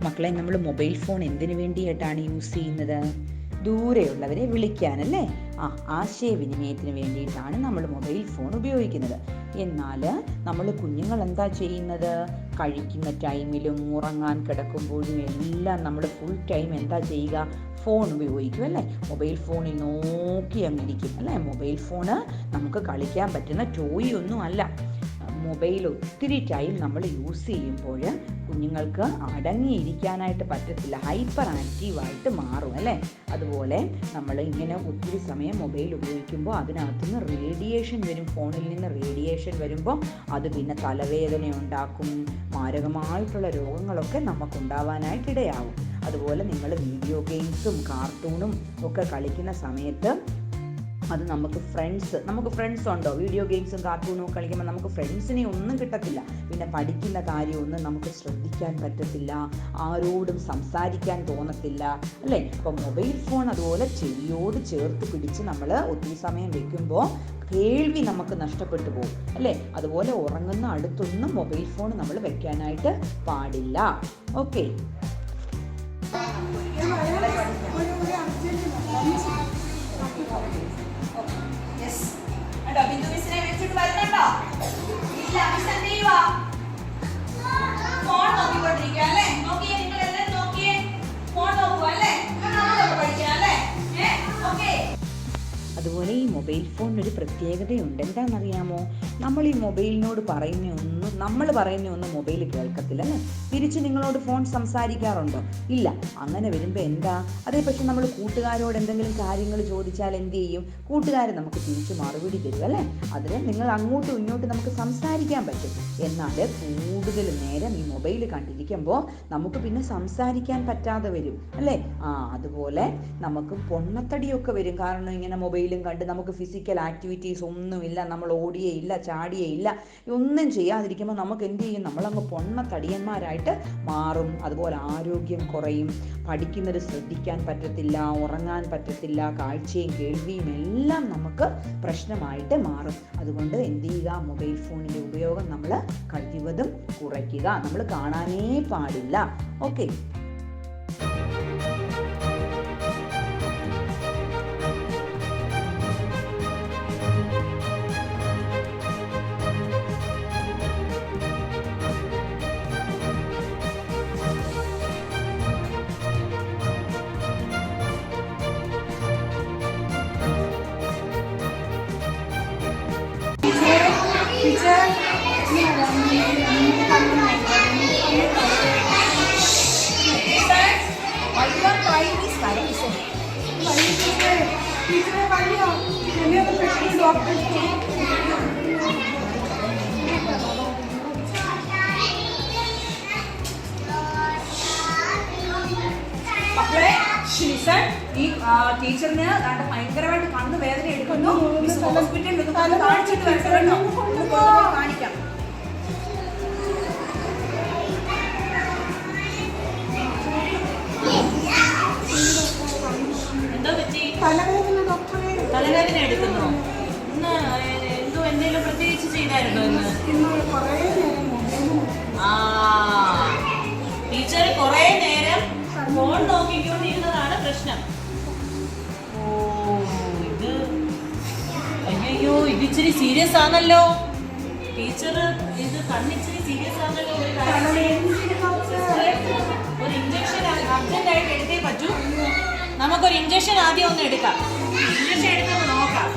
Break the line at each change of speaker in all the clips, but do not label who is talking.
മക്കളെ, നമ്മൾ mobile phone എന്തിനു വേണ്ടിയിട്ടാണ് യൂസ് ചെയ്യുന്നത്? ദൂരെയുള്ളവരെ വിളിക്കാനല്ലേ? ആശയവിനിമയത്തിന് വേണ്ടിയിട്ടാണ് നമ്മൾ മൊബൈൽ ഫോൺ ഉപയോഗിക്കുന്നത്. എന്നാൽ നമ്മൾ കുഞ്ഞുങ്ങൾ എന്താ ചെയ്യുന്നത്? കഴിക്കുന്ന ടൈമിലും ഉറങ്ങാൻ കിടക്കുമ്പോഴും എല്ലാം നമ്മൾ ഫുൾ ടൈം എന്താ ചെയ്യുക? ഫോൺ ഉപയോഗിക്കും അല്ലേ? മൊബൈൽ ഫോണിൽ നോക്കി അങ്ങിരിക്കും അല്ലേ? മൊബൈൽ ഫോണ് നമുക്ക് കളിക്കാൻ പറ്റുന്ന ടോയ് ഒന്നും അല്ല. മൊബൈൽ ഒത്തിരി ടൈം നമ്മൾ യൂസ് ചെയ്യുമ്പോൾ കുഞ്ഞുങ്ങൾക്ക് അടങ്ങിയിരിക്കാനായിട്ട് പറ്റത്തില്ല, ഹൈപ്പർ ആക്റ്റീവായിട്ട് മാറും അല്ലേ? അതുപോലെ നമ്മൾ ഇങ്ങനെ ഒത്തിരി സമയം മൊബൈൽ ഉപയോഗിക്കുമ്പോൾ അതിനകത്തുനിന്ന് റേഡിയേഷൻ വരും. ഫോണിൽ നിന്ന് റേഡിയേഷൻ വരുമ്പോൾ അത് പിന്നെ തലവേദന ഉണ്ടാക്കും, മാരകമായിട്ടുള്ള രോഗങ്ങളൊക്കെ നമുക്കുണ്ടാവാനായിട്ടിടയാവും. അതുപോലെ നിങ്ങൾ വീഡിയോ ഗെയിംസും കാർട്ടൂണും ഒക്കെ കളിക്കുന്ന സമയത്ത് അത് നമുക്ക് ഫ്രണ്ട്സ് ഉണ്ടോ? വീഡിയോ ഗെയിംസും കാർട്ടൂണും കളിക്കുമ്പോൾ നമുക്ക് ഫ്രണ്ട്സിനെ ഒന്നും കിട്ടത്തില്ല. പിന്നെ പഠിക്കുന്ന കാര്യമൊന്നും നമുക്ക് ശ്രദ്ധിക്കാൻ പറ്റത്തില്ല, ആരോടും സംസാരിക്കാൻ തോന്നത്തില്ല അല്ലേ? അപ്പം മൊബൈൽ ഫോൺ അതുപോലെ ചെവിയോട് ചേർത്ത് പിടിച്ച് നമ്മൾ ഒത്തിരി സമയം വെക്കുമ്പോൾ കേൾവി നമുക്ക് നഷ്ടപ്പെട്ടു പോകും അല്ലേ? അതുപോലെ ഉറങ്ങുന്ന അടുത്തൊന്നും മൊബൈൽ ഫോൺ നമ്മൾ വെക്കാനായിട്ട് പാടില്ല. ഓക്കെ.
ബിന്ദുമിസിനെ വിളിച്ചിട്ട് വരുന്നുണ്ടോ? ഇല്ല, മിസ് എന്ത് ചെയ്യുവാ? ഫോൺ നോക്കിക്കൊണ്ടിരിക്കുക അല്ലേ? നോക്കിയേ, നിങ്ങൾ എല്ലാവരും നോക്കിയേ, ഫോൺ നോക്കുക അല്ലേ? നമ്മളൊക്കെ പഠിക്കുക അല്ലേ? ഓക്കെ.
അതുപോലെ ഈ മൊബൈൽ ഫോണിനൊരു പ്രത്യേകതയുണ്ട്. എന്താണെന്നറിയാമോ? നമ്മൾ ഈ മൊബൈലിനോട് നമ്മൾ പറയുന്ന ഒന്നും മൊബൈൽ കേൾക്കത്തില്ല അല്ലേ? തിരിച്ച് നിങ്ങളോട് ഫോൺ സംസാരിക്കാറുണ്ടോ? ഇല്ല. അങ്ങനെ വരുമ്പോൾ എന്താ? അതേ പക്ഷെ നമ്മൾ കൂട്ടുകാരോട് എന്തെങ്കിലും കാര്യങ്ങൾ ചോദിച്ചാൽ എന്ത് ചെയ്യും? കൂട്ടുകാർ നമുക്ക് തിരിച്ച് മറുപടി തരും അല്ലേ? അതിന് നിങ്ങൾ അങ്ങോട്ടും ഇങ്ങോട്ടും നമുക്ക് സംസാരിക്കാൻ പറ്റും. എന്നാൽ കൂടുതൽ നേരം ഈ മൊബൈൽ കണ്ടിരിക്കുമ്പോൾ നമുക്ക് പിന്നെ സംസാരിക്കാൻ പറ്റാതെ വരും അല്ലേ? അതുപോലെ നമുക്ക് പൊണ്ണത്തടിയൊക്കെ വരും. കാരണം ഇങ്ങനെ മൊബൈലും കണ്ട് നമുക്ക് ഫിസിക്കൽ ആക്ടിവിറ്റീസ് ഒന്നുമില്ല, നമ്മൾ ഓടിയേ ഇല്ല, ചാടിയേ ഇല്ല, ഒന്നും ചെയ്യാതിരിക്കുമ്പോൾ നമുക്ക് എന്ത് ചെയ്യും? നമ്മളങ്ങ് പൊണ്ണത്തടിയന്മാരായിട്ട് മാറും. അതുപോലെ ആരോഗ്യം കുറയും, പഠിക്കുന്നത് ശ്രദ്ധിക്കാൻ പറ്റത്തില്ല, ഉറങ്ങാൻ പറ്റത്തില്ല, കാഴ്ചയും കേൾവിയും എല്ലാം നമുക്ക് പ്രശ്നമായിട്ട് മാറും. അതുകൊണ്ട് എന്ത് ചെയ്യുക? മൊബൈൽ ഫോണിൻ്റെ ഉപയോഗം നമ്മൾ കഴിവതും കുറയ്ക്കുക. നമ്മൾ കാണാനേ പാടില്ല. ഓക്കെ.
ഈ ടീച്ചറിന് ഭയങ്കരമായിട്ട് കണ്ണ് വേദന എടുക്കുന്നു. ഹോസ്പിറ്റലിൽ കാണിച്ചിട്ട് വരട്ടോ, കാണിക്കാം. എന്തോ പറ്റി? തലവേദന എടുക്കുന്നു. ഇന്ന് എന്തെങ്കിലും പ്രത്യേകിച്ച് ചെയ്തായിരുന്നോ ഇന്ന്? ടീച്ചർ കുറെ നേരം ഫോൺ നോക്കിക്കൊണ്ടിരുന്നതാണ് പ്രശ്നം. അയ്യോ, ഇത് ഇച്ചിരി സീരിയസ് ആണല്ലോ ടീച്ചർ. ഇത് കണ്ണിച്ചിരി സീരിയസ് ആണല്ലോ. ഒരു ഇഞ്ചക്ഷൻ അർജന്റായിട്ട് എടുത്തേ പറ്റൂ. നമുക്കൊരു ഇഞ്ചക്ഷൻ ആദ്യം ഒന്ന് എടുക്കാം. ഇഞ്ചക്ഷൻ എടുത്തൊന്ന് നോക്കാം.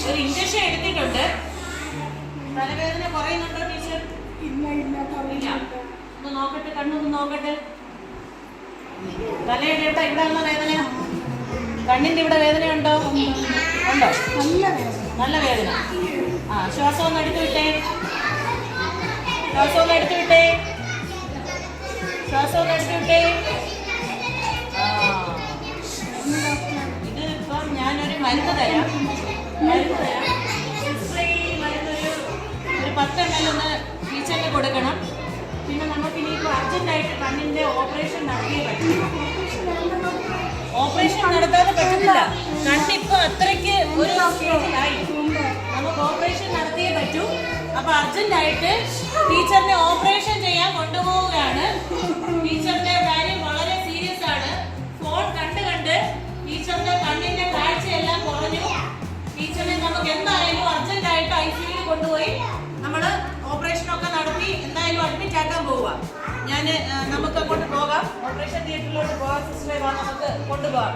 ഒരു ഇഞ്ചക്ഷൻ എടുത്തിട്ടുണ്ട്. തലവേദന കുറയുന്നുണ്ടോ ടീച്ചർ? ഇല്ല. ഒന്ന് നോക്കട്ടെ, കണ്ണൊന്ന് നോക്കട്ടെ. തലയുടെ ഇവിടെ ഉള്ള വേദന, കണ്ണിന്റെ ഇവിടെ വേദനയുണ്ടോ? ഉണ്ടോ? നല്ല വേദന. ശ്വാസം ഒന്ന് എടുത്തു വിട്ടേ. ഇത് ഇപ്പം ഞാനൊരു മരുന്ന് തരാം. ഒരു 10 ml ഒന്ന് ടീച്ചറിന് കൊടുക്കണം. പിന്നെ നമുക്കിനിയിപ്പോൾ അർജന്റായിട്ട് കണ്ണിന്റെ ഓപ്പറേഷൻ നടത്തിയേ പറ്റും. ഓപ്പറേഷൻ നടത്താതെ പറ്റുന്നില്ല. കണ്ണിപ്പോൾ അത്രയ്ക്ക് ഒരു സ്റ്റേജിലായി. നമുക്ക് ഓപ്പറേഷൻ നടത്തിയേ പറ്റൂ. അപ്പൊ അർജന്റായിട്ട് ടീച്ചറിനെ ഓപ്പറേഷൻ ചെയ്യാൻ കൊണ്ടുപോവുകയാണ്. ടീച്ചറിന്റെ കാര്യം വളരെ സീരിയസ് ആണ്. ഫോൺ കണ്ട് കണ്ട് ടീച്ചറിന്റെ കണ്ണിന്റെ കാഴ്ചയെല്ലാം കുറഞ്ഞു. ടീച്ചറിനെ നമുക്ക് എന്തായാലും അർജന്റായിട്ട് ICUയിൽ കൊണ്ടുപോയി നമ്മൾ ഓപ്പറേഷനൊക്കെ നടത്തി എന്തായാലും അഡ്മിറ്റ് ആക്കാൻ പോവുക. നമുക്ക് അങ്ങോട്ട് പോകാം, ഓപ്പറേഷൻ തിയേറ്ററിലോട്ട് പോകാം. സിസ്റ്ററെ വാ, നമുക്ക് കൊണ്ടുപോകാം.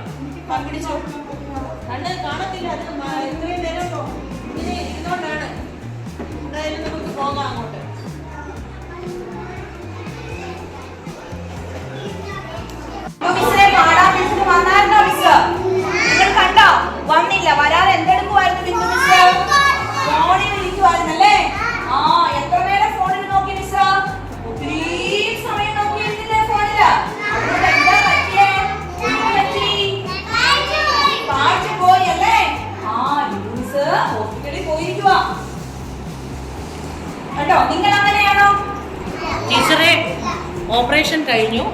പിടിച്ചു, കണ്ണ് കാണത്തില്ല, അത് ഇത്രയും നേരം ഇങ്ങനെ ഇരുന്നോണ്ടാണ്. എന്തായാലും നമുക്ക് പോകാം അങ്ങോട്ട്.
നിങ്ങൾ കണ്ടോ? വന്നില്ല, വരാതെ എന്തെടുക്കുമായിരുന്നു ബിന്ദു മിസ്? ഫോണിൽ ഇരിക്കുവായിരുന്നല്ലേ? ആ, എത്ര നേരം ഫോണിൽ നോക്കി മിസ്? ഒത്തിരി സമയം നോക്കിയിരുന്നില്ലേ ഫോണില്? അതുകൊണ്ട് എന്താ പറ്റിയേ? കാഴ്ച പോയി അല്ലേ? ആ, ബിന്ദു മിസ് ഹോസ്പിറ്റലിൽ പോയിരിക്കുവാ കേട്ടോ. നിങ്ങൾ അങ്ങനെയാണോ?
ടീച്ചറെ ഓപ്പറേഷൻ കഴിഞ്ഞു.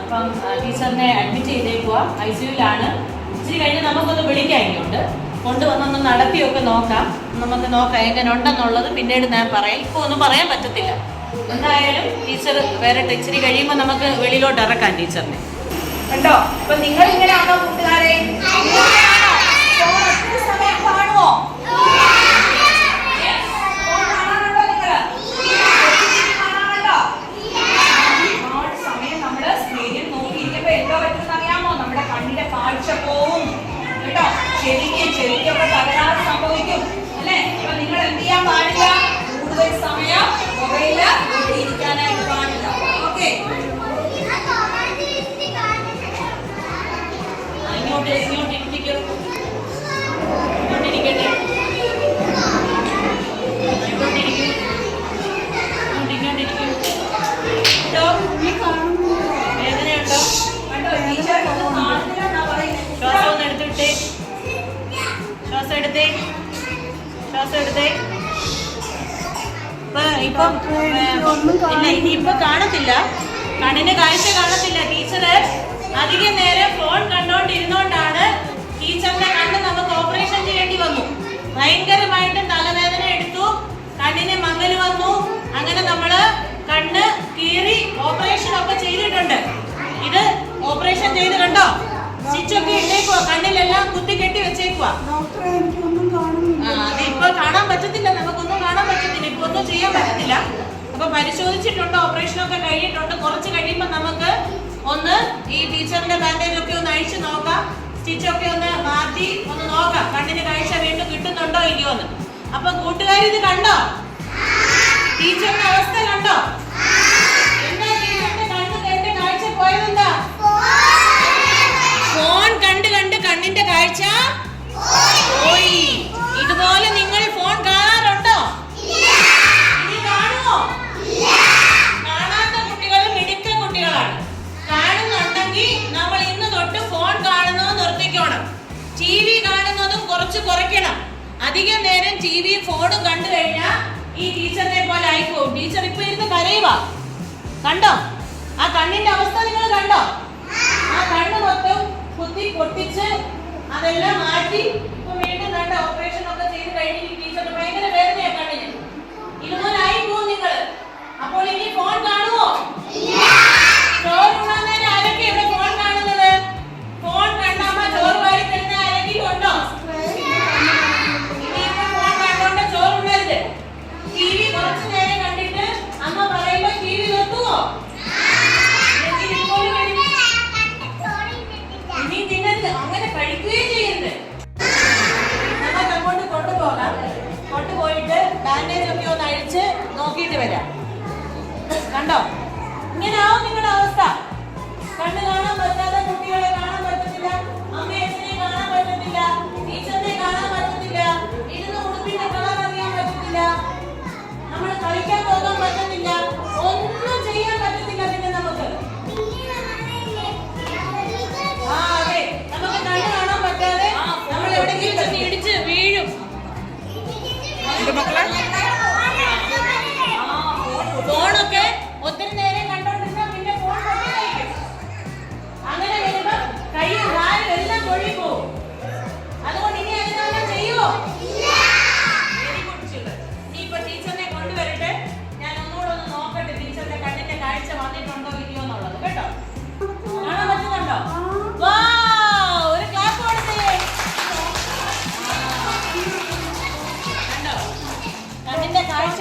ഇപ്പം ടീച്ചറിനെ അഡ്മിറ്റ് ചെയ്തേക്കുക, ICUയിലാണ്. ഇച്ചിരി കഴിഞ്ഞ് നമുക്കൊന്ന് വിളിക്കാം, ഇങ്ങോട്ട് കൊണ്ടുവന്നൊന്ന് നടത്തിയൊക്കെ നോക്കാം. നമുക്ക് നോക്കാം എങ്ങനെ ഉണ്ടെന്നുള്ളത് പിന്നീട് ഞാൻ പറയാം. ഇപ്പോൾ ഒന്നും പറയാൻ പറ്റത്തില്ല. എന്തായാലും ടീച്ചർ വരട്ടെ, ഇച്ചിരി കഴിയുമ്പോൾ നമുക്ക് വെളിയിലോട്ട് ഇറക്കാം ടീച്ചറിനെ.
കണ്ടോ? അപ്പൊ നിങ്ങൾ ഇങ്ങനെയാണോ കൂട്ടുകാരെ? സമയം കാണുമോ? നമ്മുടെ കണ്ണിന്റെ കാഴ്ച പോവും കേട്ടോ. ചെവിക്കൊക്കെ തകരാറ് സംഭവിക്കും അല്ലെ? അപ്പൊ നിങ്ങൾ എന്ത് ചെയ്യാൻ പാടില്ല? കൂടുതൽ സമയം മൊബൈലില് ഇരിക്കാനായിട്ട് പാടില്ല. ഓക്കെ,
വേദനയുണ്ടോ? ശ്വാസം ഒന്ന് എടുത്തിട്ടേ, ശ്വാസം എടുത്തേ, ശ്വാസം എടുത്തേ. ഇപ്പം ഇല്ല, ഇനിയിപ്പൊ കാണത്തില്ല, കണ്ണിന് കാഴ്ച കാണത്തില്ല. ടീച്ചറ് അധികം നേരം ഫോൺ കണ്ടോണ്ടിരുന്നോണ്ടാണ് ടീച്ചറിന്റെ കണ്ണ് നമുക്ക് ഓപ്പറേഷൻ ചെയ്യേണ്ടി വന്നു. ഭയങ്കരമായിട്ട് തലവേദന എടുത്തു, കണ്ണിന് മങ്ങൽ വന്നു. അങ്ങനെ നമ്മള് കണ്ണ് കീറി ഓപ്പറേഷൻ ഒക്കെ ചെയ്തിട്ടുണ്ട്. ഇത് ഓപ്പറേഷൻ ചെയ്ത് കണ്ടോ, സ്റ്റിച്ചൊക്കെ ഇട്ടേക്കുവാ, കണ്ണിലെല്ലാം കുത്തി കെട്ടി വെച്ചേക്കുവാ. അത് ഇപ്പൊ കാണാൻ പറ്റത്തില്ല, നമുക്കൊന്നും കാണാൻ പറ്റത്തില്ല, ഇപ്പൊ ഒന്നും ചെയ്യാൻ പറ്റത്തില്ല. അപ്പൊ പരിശോധിച്ചിട്ടുണ്ട്, ഓപ്പറേഷനൊക്കെ കഴിഞ്ഞിട്ടുണ്ട്. കുറച്ച് കഴിയുമ്പോൾ നമുക്ക് ഒന്ന് ഈ ടീച്ചറിന്റെ ബാൻഡേജ് ഒക്കെ ഒന്ന് അഴിച്ചു നോക്കാം, സ്റ്റിച്ചൊക്കെ ഒന്ന് മാറ്റി ഒന്ന് നോക്കാം, കണ്ണിന് കാഴ്ച വീണ്ടും കിട്ടുന്നുണ്ടോ ഇല്ലയോ എന്ന്. അപ്പൊ കൂട്ടുകാർ ഇത് കണ്ടോ? ടീച്ചറിന്റെ അവസ്ഥ കണ്ടോ? എന്താ ടീച്ചറിന്റെ കണ്ണ് കണ്ട് കാഴ്ച പോയതെന്താ? ഫോൺ കണ്ട് കണ്ട് കണ്ണിന്റെ കാഴ്ച പോയി. ഇതുപോലെ നിങ്ങൾ ഫോൺ കാണാറുണ്ടോ? ഇനി കാണുമോ? കാണാത്ത കുട്ടികൾ മിടുക്കൻ കുട്ടികളാണ്. കാണുന്നുണ്ടെങ്കിൽ നമ്മൾ ഇന്ന് തൊട്ട് ഫോൺ കാണുന്നത് നിർത്തിക്കണം. TV കാണുന്നതും കുറച്ച് കുറയ്ക്കണം. അധികം നേരം TV ഫോണും കണ്ടു കഴിഞ്ഞാൽ ഈ ടീച്ചറിനെ പോലെ ആയിപ്പോവും. ടീച്ചർ ഇപ്പൊ ഇരുന്ന് കരയുവാ, കണ്ടോ? ആ കണ്ണിന്റെ അവസ്ഥ നിങ്ങൾ കണ്ടോ? ആ കണ്ണ് മൊത്തം കുത്തി പൊട്ടിച്ച് അതെല്ലാം മാറ്റി ഇപ്പൊ വീണ്ടും കണ്ട ഓപ്പറേഷൻ ഒക്കെ ചെയ്ത് കഴിഞ്ഞ് ടീച്ചറിന് ഭയങ്കര വേദനയാണ് കണ്ണിന്. ഇതുപോലെ ആയിപ്പോവും നിങ്ങൾ. അപ്പോൾ ഇനി ഫോൺ കാണുമോ? ചോറ് നേരം ആരൊക്കെ ഇവിടെ ഫോൺ കാണുന്നത്? ഫോൺ കണ്ടമ്മ ചോറ് വാരി തരുന്ന ആരെങ്കിലും ഉണ്ടോ? ഇനിയിപ്പോ ഫോൺ കണ്ടോണ്ട് ചോറ് ഉണ്ടരുത്. TV കുറച്ചു നേരം കണ്ടിട്ട് അമ്മ പറയുമ്പോ TV നിർത്തുവോ? ഇനി തിന്നരുത്, അങ്ങനെ കഴിക്കുകയും ചെയ്യരുത്. നമുക്ക് അങ്ങോട്ട് കൊണ്ടുപോകാം. കൊണ്ടുപോയിട്ട് ബാൻഡേജ് ഒക്കെ ഒന്ന് അഴിച്ച് നോക്കിയിട്ട് വരാം. കണ്ടോ? ഇങ്ങനെ ആവും നിങ്ങളുടെ അവസ്ഥ. കണ്ണ് കാണാൻ പറ്റാത്ത കുട്ടികളെ കാണാൻ പറ്റത്തില്ല, അമ്മയെ കാണാൻ പറ്റത്തില്ല, ടീച്ചറിനെ കാണാൻ പറ്റത്തില്ല, ഇരുന്ന് ഉടുപ്പിന്റെ കളർ അറിയാൻ പറ്റത്തില്ല, നമ്മൾ കളിക്കാൻ പോകാൻ പറ്റത്തില്ല, ഒന്നും ചെയ്യാൻ പറ്റത്തില്ല. പിന്നെ നമുക്ക് അതെ, നമുക്ക് കണ്ണ് കാണാൻ പറ്റാതെ നമ്മൾ എവിടെയെങ്കിലും തന്നെ ഇടിച്ച് വീഴും. ഫോണൊക്കെ ഒത്തിരി നേരം കണ്ടോണ്ടിരുന്ന പിന്നെ ഫോൺ പൊട്ടിക്കും. അങ്ങനെ വരുമ്പോ കൈയും കാലും എല്ലാം പൊഴിപ്പോവും. അതുകൊണ്ട് ഇനി അങ്ങനെ ചെയ്യുമോ?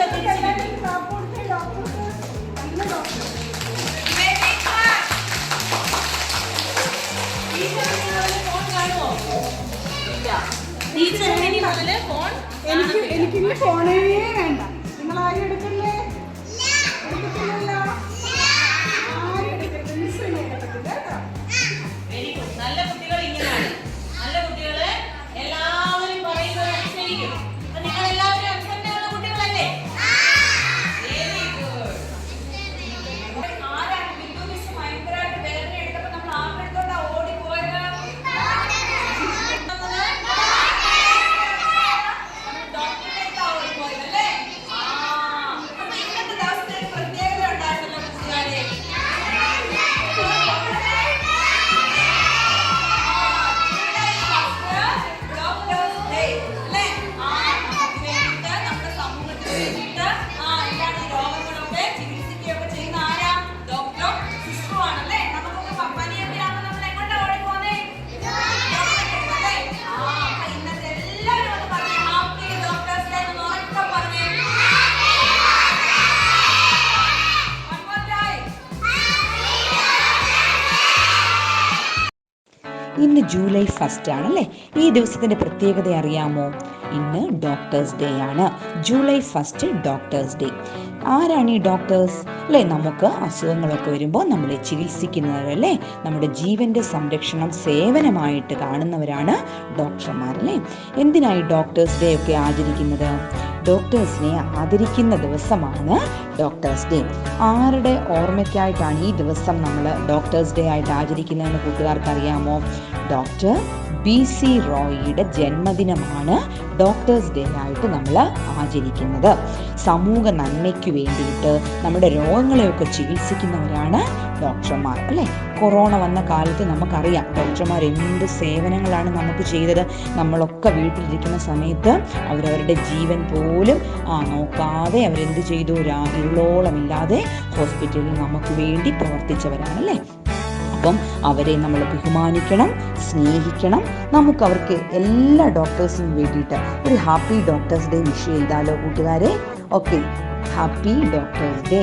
തിരിച്ചോ ഫോൺ കാണുമോ? ഇല്ല. ടീച്ചർ ഇനി മുതല് ഫോൺ
എനിക്കിനി ഫോണേ വേണ്ട. നിങ്ങൾ ആരും എടുക്കല്ലേ? എടുക്കത്തില്ലല്ലോ. ആരും എടുക്കരുത്. മിസ് തന്നെ എടുക്കത്തില്ല കേട്ടോ.
Very good. നല്ല കുട്ടികൾ ഇങ്ങനെയാണ്. നല്ല കുട്ടികള് എല്ലാവരും പറയുന്നത് അനുസരിക്കും. അപ്പൊ നിങ്ങൾ എല്ലാവരും അനുസരണയുള്ള കുട്ടികളല്ലേ? Very good.
ആരാണ് ബിന്ദു മിസ് ഭയങ്കരമായിട്ട് വേദന എടുത്തപ്പോ നമ്മൾ ആരുടെ ഓടിപ്പോയത്? ഡോക്ടറിന്റെ ഓടിപ്പോയത് അല്ലേ? അപ്പൊ ഇന്നത്തെ ദിവസത്തെ ഒരു പ്രത്യേകത ഉണ്ടായിരുന്നല്ലോ മിസ്സുകാരെ. ഡോക്ടേഴ്സ് ഡേ അല്ലേ? നമുക്ക് വേണ്ടിയിട്ട് നമ്മുടെ സമൂഹത്തിന് വേണ്ടിയിട്ട് എന്താണ് ഈ രോഗങ്ങളൊക്കെ ചികിത്സിക്കുകയൊക്കെ ചെയ്യുന്ന ആരാ? ഡോക്ടർ സിസ്റ്റർ ആണല്ലേ? നമുക്കൊക്കെ പനിയൊക്കെ ആകുമ്പോൾ നമ്മൾ എങ്ങോട്ടാ ഓടിപ്പോന്നേ? ഡോക്ടറെ അല്ലേ? അപ്പൊ ഇന്നത്തെ എല്ലാവരും ഒന്ന് പറഞ്ഞേ, ഹാപ്പി ഡോക്ടേഴ്സ് ഡേ എന്ന് ഉറക്കെ പറഞ്ഞേ. One more time.
ഇന്ന് ജൂലൈ 1 ആണല്ലേ. ഈ ദിവസത്തിൻ്റെ പ്രത്യേകത അറിയാമോ? ഇന്ന് ഡോക്ടേഴ്സ് ഡേ ആണ്. July 1 doctors day. ആരാണ് ഈ ഡോക്ടേഴ്സ് അല്ലേ? നമുക്ക് അസുഖങ്ങളൊക്കെ വരുമ്പോൾ നമ്മളെ ചികിത്സിക്കുന്നവരല്ലേ? നമ്മുടെ ജീവൻ്റെ സംരക്ഷണം സേവനമായിട്ട് കാണുന്നവരാണ് ഡോക്ടർമാരല്ലേ? എന്തിനായി ഡോക്ടേഴ്സ് ഡേ ഒക്കെ ആചരിക്കുന്നത്? ഡോക്ടേഴ്സിനെ ആദരിക്കുന്ന ദിവസമാണ് ഡോക്ടേഴ്സ് ഡേ. ആരുടെ ഓർമ്മയ്ക്കായിട്ടാണ് ഈ ദിവസം നമ്മൾ ഡോക്ടേഴ്സ് ഡേ ആയിട്ട് ആചരിക്കുന്നതെന്ന് കൂട്ടുകാർക്ക് അറിയാമോ? ഡോക്ടർ BC റോയിയുടെ ജന്മദിനമാണ് ഡോക്ടേഴ്സ് ഡേ ആയിട്ട് നമ്മൾ ആചരിക്കുന്നത്. സമൂഹ നന്മയ്ക്ക് വേണ്ടിയിട്ട് നമ്മുടെ രോഗങ്ങളെയൊക്കെ ചികിത്സിക്കുന്നവരാണ് ഡോക്ടർമാർ അല്ലേ? കൊറോണ വന്ന കാലത്ത് നമുക്കറിയാം ഡോക്ടർമാർ എന്ത് സേവനങ്ങളാണ് നമുക്ക് ചെയ്തത്. നമ്മളൊക്കെ വീട്ടിലിരിക്കുന്ന സമയത്ത് അവരവരുടെ ജീവൻ പോലും നോക്കാതെ അവരെന്ത് ചെയ്തു? ഇരുളോളമില്ലാതെ ഹോസ്പിറ്റലിൽ നമുക്ക് വേണ്ടി പ്രവർത്തിച്ചവരാണല്ലേ? അപ്പം അവരെ നമ്മൾ ബഹുമാനിക്കണം, സ്നേഹിക്കണം. നമുക്ക് അവർക്ക് എല്ലാ ഡോക്ടേഴ്സിനും വേണ്ടിയിട്ട് ഒരു ഹാപ്പി ഡോക്ടേഴ്സ് ഡേ വിഷ് ചെയ്താലോ കൂട്ടുകാരെ? Okay, happy doctors day.